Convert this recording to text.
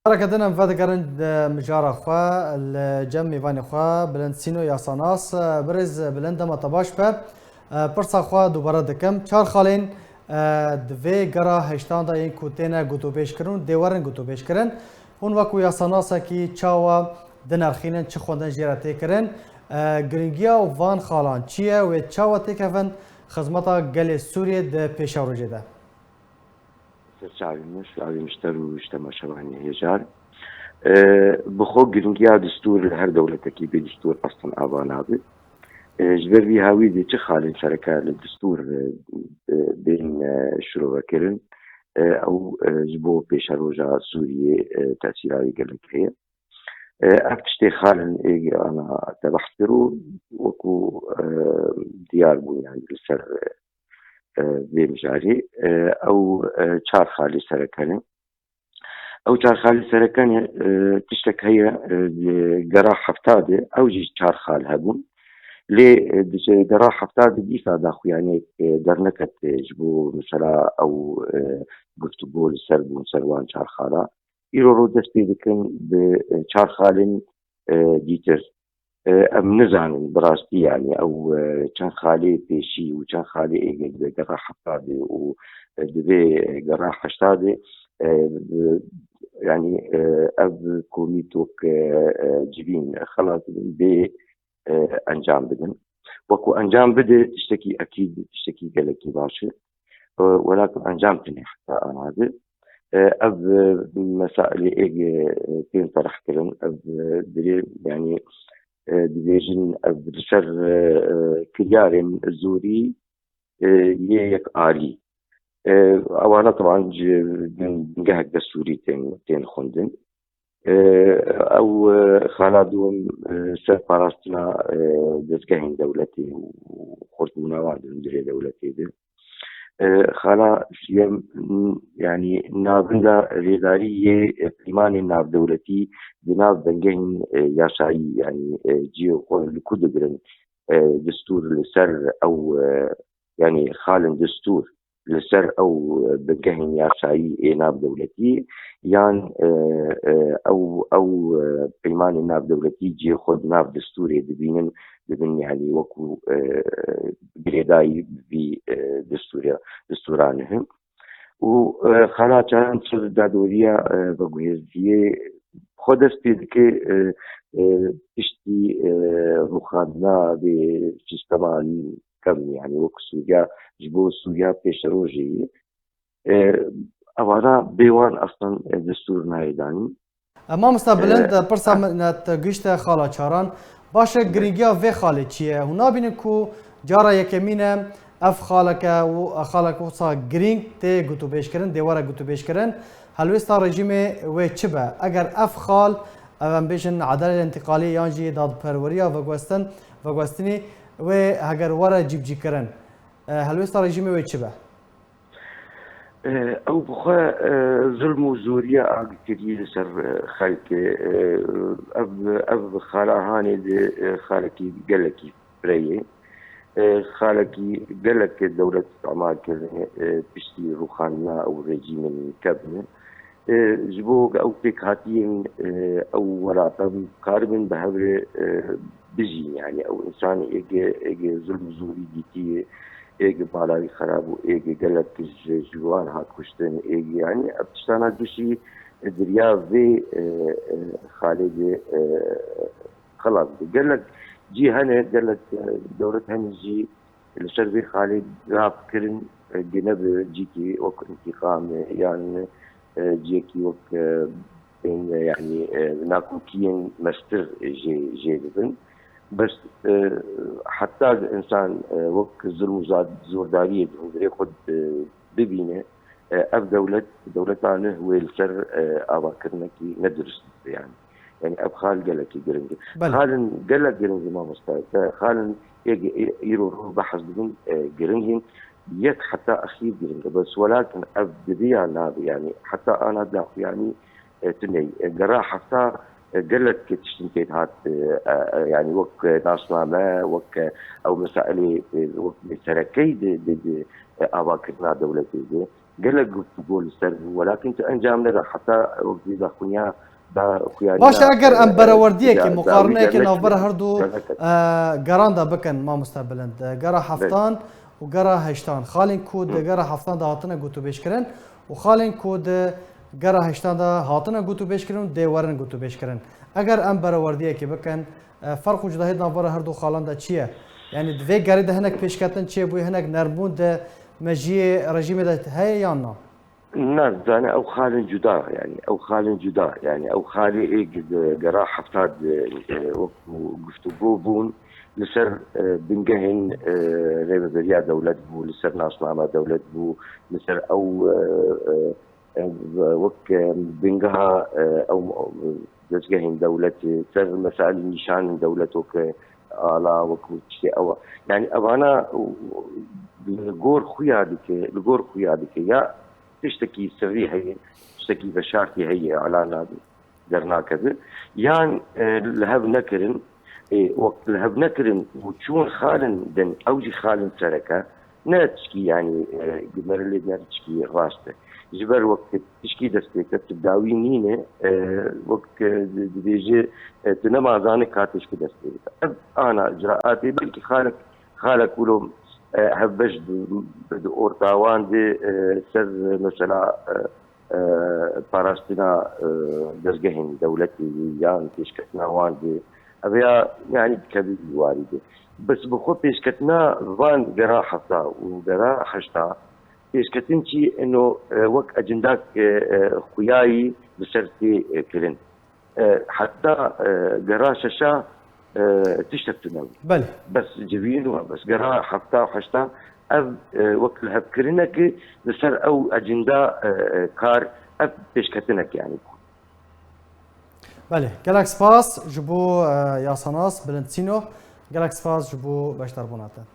حركتنا مفاتكرن مجارة خوا الجم يفاني خوا بلند سينو يا ساناس برز بلند ما طباش باب برسا خوا دوباره دکم چار خالين دوی گرا هشتان دا این کوتینا گوتو بیش کرن دیوارن گوتو بیش کرن اون وکو یا ساناسا کی چاوا دنرخینن چه خوندن جیراتی کرن گرینگیا و وان خالان چیه و چاوا تکفن خدمتا گل سوریه ده پیشا رو جده شعبي مشتر ومجتمع شبهني هجار بخو جرنجيا دستور هر دولة كي بدستور أصلا أبانا بي جبر بي هاوي دي تخالي شركة للدستور بين شروع كرن أو جبو بيش روجا سوريا تأثيرها قال لك هي أكتشتي خالن أنا تبحثرو وكو ديار بو يعني لسر بمجاري أو چار خالي سركاني أو چار خالي سركاني تشتك هي قرا حفتادة أو جي چار خال هبون لي قرا حفتادة دي فاداخو يعني درنكت جبو مثلا أو قفتبو لسربون سروان چار خالا إيرو رو دست بيدكن بچار خالين ديتر ام نزانن براستي يعني او كان خالي بيشي وكان خالي ايه قراح حطادي ودبي قراح حشتادي يعني اب كوميتوك جبين خلاص بي انجام بدن وكو انجام بده تشتكي اكيد تشتكي قالك باشا ولكن انجام تني حتى انا هذا اب مسائل ايه كين طرح كلام اب دليل يعني ديجن بسر كيارم الزوري يك عالي أوانا طبعا نجهك دستوري تين خندن أو خالدهم سر باراستنا دزجهن دولتي وخرطونا وعندهم دري دولتي دي خلا شيم يعني نابندا ريدارية إيمان ناب دولتي بناب دنجين ياشعي يعني جيو قول لكل درن دستور لسر أو يعني خالن دستور لسر أو بنجين ياشعي ناب دولتي يعني أو إيمان ناب دولتي جي خود ناب دستوري دبين يعني وكو بريداي دستورانهم وخلا كان صد دادوريا بقويزية خود استيد كي تشتي مخادنا بسيستمان كم يعني وكو سوريا جبو سوريا بيش روجي أولا بيوان أصلا دستور نايداني ما مستقبلند برسا نت گشت خالا چاران باشه گرینگیا و خاله چیه هنا بینن کو جارا یکمینه اف خالک و خالک وصا گرینگ ته گوتو بیش کرن دیواره گوتو بیش کرن هلوستا رژیم و چبه اگر اف خال ام بیشن عدالت انتقالی یانجی داد پروریا و گوستنی و اگر وره جیب جی کرن هلوستا رژیم و چبه أو بخا ظلم وزورية أكتري سر خلق أب خالا هاني دي خالكي قلكي بريه خالكي قلك دولة استعمار كذا بشتي روخاننا أو رجيم كابنة جبوك أو بيك هاتين أو وراطم قاربن بهبر بجي يعني أو إنسان إيجي ظلم زوري ديتي ايجي بالاوي خراب وايجي قالك جوان هات كشتن ايجي يعني ابتشتانا دوشي دريا في خالد خلاص قالك جي هنا قالك دورة هنا جي الشربي خالد راب كرن جنب جيكي وك انتقام يعني جيكي وك يعني ناكوكيين مستر جي لبن بس حتى الانسان وقت الظلم زورداريه بهندري خد ببينه اف دولتنا هو السر اباكرنا كي ندرس يعني اب خال قالك جرنج خالن قالك جرنج ما مستعد خالن يرو بحث بدون جرنج يك حتى اخير جرنج بس ولكن اب بديا يعني حتى انا لا يعني تني قرا حتى قلت تشتنتين هات يعني وك ناصنامة وك أو مسائل وك سركي أباكرنا دولتي قالك گفتگۆ لەسەر بوو وەلاکن ئەنجام نەدا حتا وەکتی بە خونیا باشە ئەگەر ئەم بەرەوەردیەکی مقارنەیەکی ناوبەر هەردوو گەڕاندا بکەن مامۆستا بلند گەڕە هەفتان و گەڕە هەشتان خاڵین کو گەڕە هەفتاندا هاتنە گوتوبێژکردن و خاڵین کو گەڕە هەشتاندا هاتنە گوتوبێژکردن و دێوەرن گوتوبێژکردن ئەگەر ئەم بەرەوەردیەکی بکەن فەرق و جوداهی ناوبەر هەردوو خاڵاندا چییە؟ یعنی دوێ گەریدا هەنێک پێشکەتن چێ بووی هەنێک نەربوون مەژیە ڕژیمێدا هەیە یان نا؟ نازانێ ئەو خاڵن جودا يعني ئەو خاڵن جودا يعني ئەو خاڵی گەڕا هەفتاد وەکو گفتوگۆ بوون لەسەر بنگەهێن رێبەریا دەولەت بوو لەسەر ناسنامە دەولەت بوو لەسەر ئەو وەک بنگەها ئەو دەستگەهێن دەولەت سەر مەسائلی نیشان دەولەت وەکە ئالا وەکو شتێ ئەوە يعني ئەوانە لەگۆر خویا دیکە یا تشتكي سري هي تشتكي بشارتي هي اعلان درناكذا يان لهب نكرن وقت لهب نكرن وتشون خالن دن اوجي خالن سركه نتشكي يعني قبل اللي نتشكي راسته جبر وقت تشكي دستك تبداوي نينه وقت ديجي تنما زانك كاتشكي دستك انا اجراءاتي بلكي خالك ولو هبش بدو اورتاوان دي سر مثلا باراستنا دزگهن دولتي يان پیشکتنا وان دي ابيا يعني كبير واردي بس بخو پیشکتنا وان قرا حفتا وقرا حشتا پیشکتن شي انه وك اجنداك خوياي بسرتي كلن حتى قرا شاشا تشتتنا بله بس جبين بس قرا حتى وحشتا اف وقت هبكرنك لسر او اجندا كار اف بيشكتنك يعني بله گلک سپاس جبو یاساناس بلندسینو گلک سپاس جبو بشتر بوناته